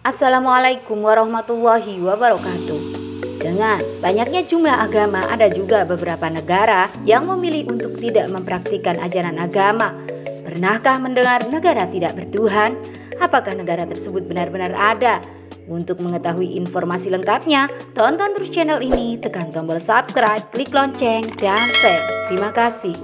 Assalamualaikum warahmatullahi wabarakatuh. Dengan banyaknya jumlah agama, ada juga beberapa negara yang memilih untuk tidak mempraktikkan ajaran agama. Pernahkah mendengar negara tidak bertuhan? Apakah negara tersebut benar-benar ada? Untuk mengetahui informasi lengkapnya, tonton terus channel ini, tekan tombol subscribe, klik lonceng, dan share. Terima kasih.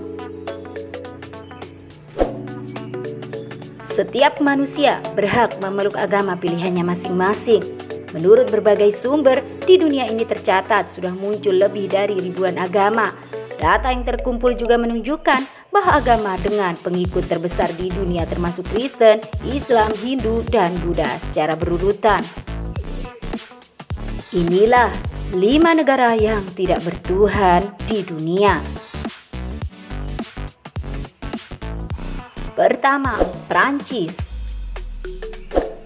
Setiap manusia berhak memeluk agama pilihannya masing-masing. Menurut berbagai sumber, di dunia ini tercatat sudah muncul lebih dari ribuan agama. Data yang terkumpul juga menunjukkan bahwa agama dengan pengikut terbesar di dunia termasuk Kristen, Islam, Hindu, dan Buddha secara berurutan. Inilah 5 negara yang tidak bertuhan di dunia. Pertama, Prancis.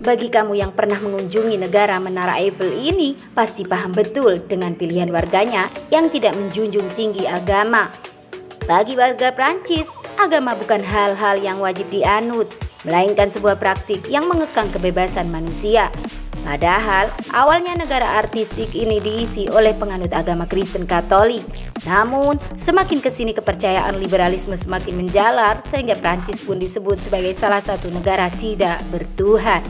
Bagi kamu yang pernah mengunjungi negara Menara Eiffel ini, pasti paham betul dengan pilihan warganya yang tidak menjunjung tinggi agama. Bagi warga Prancis, agama bukan hal-hal yang wajib dianut, melainkan sebuah praktik yang mengekang kebebasan manusia. Padahal, awalnya negara artistik ini diisi oleh penganut agama Kristen Katolik. Namun, semakin kesini kepercayaan liberalisme semakin menjalar sehingga Prancis pun disebut sebagai salah satu negara tidak bertuhan.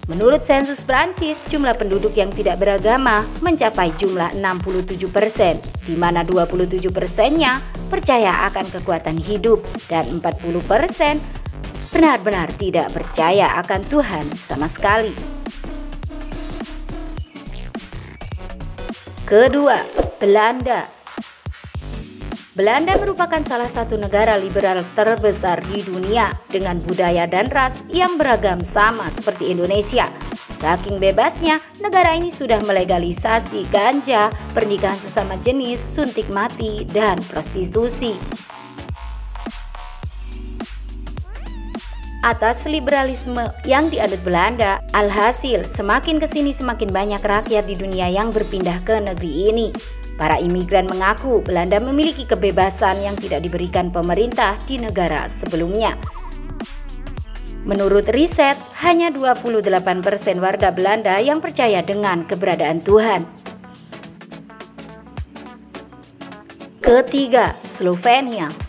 Menurut sensus Prancis, jumlah penduduk yang tidak beragama mencapai jumlah 67%, di mana 27%-nya percaya akan kekuatan hidup dan 40% benar-benar tidak percaya akan Tuhan sama sekali. Kedua, Belanda. Belanda merupakan salah satu negara liberal terbesar di dunia dengan budaya dan ras yang beragam sama seperti Indonesia. Saking bebasnya, negara ini sudah melegalisasi ganja, pernikahan sesama jenis, suntik mati, dan prostitusi. Atas liberalisme yang dianut Belanda, alhasil semakin kesini semakin banyak rakyat di dunia yang berpindah ke negeri ini. Para imigran mengaku Belanda memiliki kebebasan yang tidak diberikan pemerintah di negara sebelumnya. Menurut riset, hanya 28% warga Belanda yang percaya dengan keberadaan Tuhan. Ketiga, Slovenia.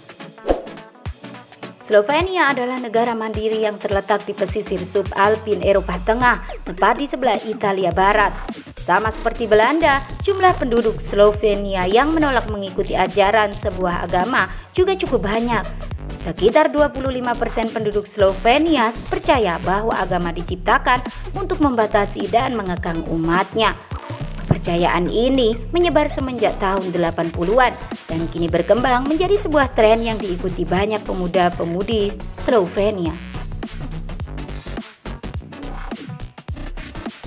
Slovenia adalah negara mandiri yang terletak di pesisir subalpin Eropa Tengah, tepat di sebelah Italia Barat. Sama seperti Belanda, jumlah penduduk Slovenia yang menolak mengikuti ajaran sebuah agama juga cukup banyak. Sekitar 25% penduduk Slovenia percaya bahwa agama diciptakan untuk membatasi dan mengekang umatnya. Kepercayaan ini menyebar semenjak tahun 80-an dan kini berkembang menjadi sebuah tren yang diikuti banyak pemuda-pemudi Slovenia.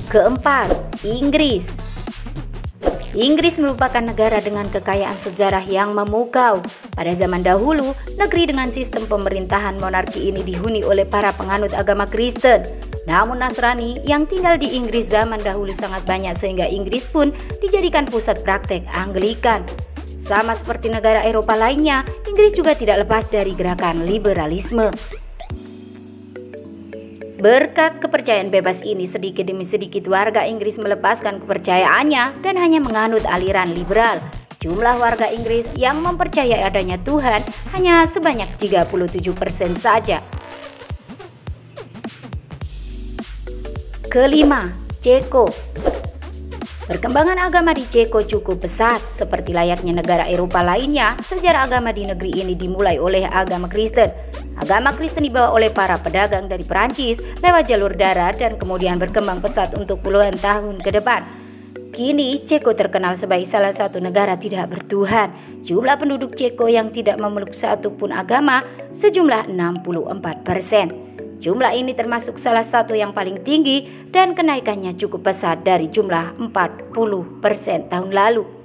Keempat, Inggris. Inggris merupakan negara dengan kekayaan sejarah yang memukau. Pada zaman dahulu, negeri dengan sistem pemerintahan monarki ini dihuni oleh para penganut agama Kristen. Namun Nasrani yang tinggal di Inggris zaman dahulu sangat banyak sehingga Inggris pun dijadikan pusat praktek Anglikan. Sama seperti negara Eropa lainnya, Inggris juga tidak lepas dari gerakan liberalisme. Berkat kepercayaan bebas ini, sedikit demi sedikit warga Inggris melepaskan kepercayaannya dan hanya menganut aliran liberal. Jumlah warga Inggris yang mempercayai adanya Tuhan hanya sebanyak 37% saja. Kelima, Ceko. Perkembangan agama di Ceko cukup pesat. Seperti layaknya negara Eropa lainnya, sejarah agama di negeri ini dimulai oleh agama Kristen. Agama Kristen dibawa oleh para pedagang dari Perancis lewat jalur darat dan kemudian berkembang pesat untuk puluhan tahun ke depan. Kini Ceko terkenal sebagai salah satu negara tidak bertuhan. Jumlah penduduk Ceko yang tidak memeluk satupun agama sejumlah 64%. Jumlah ini termasuk salah satu yang paling tinggi dan kenaikannya cukup pesat dari jumlah 40% tahun lalu.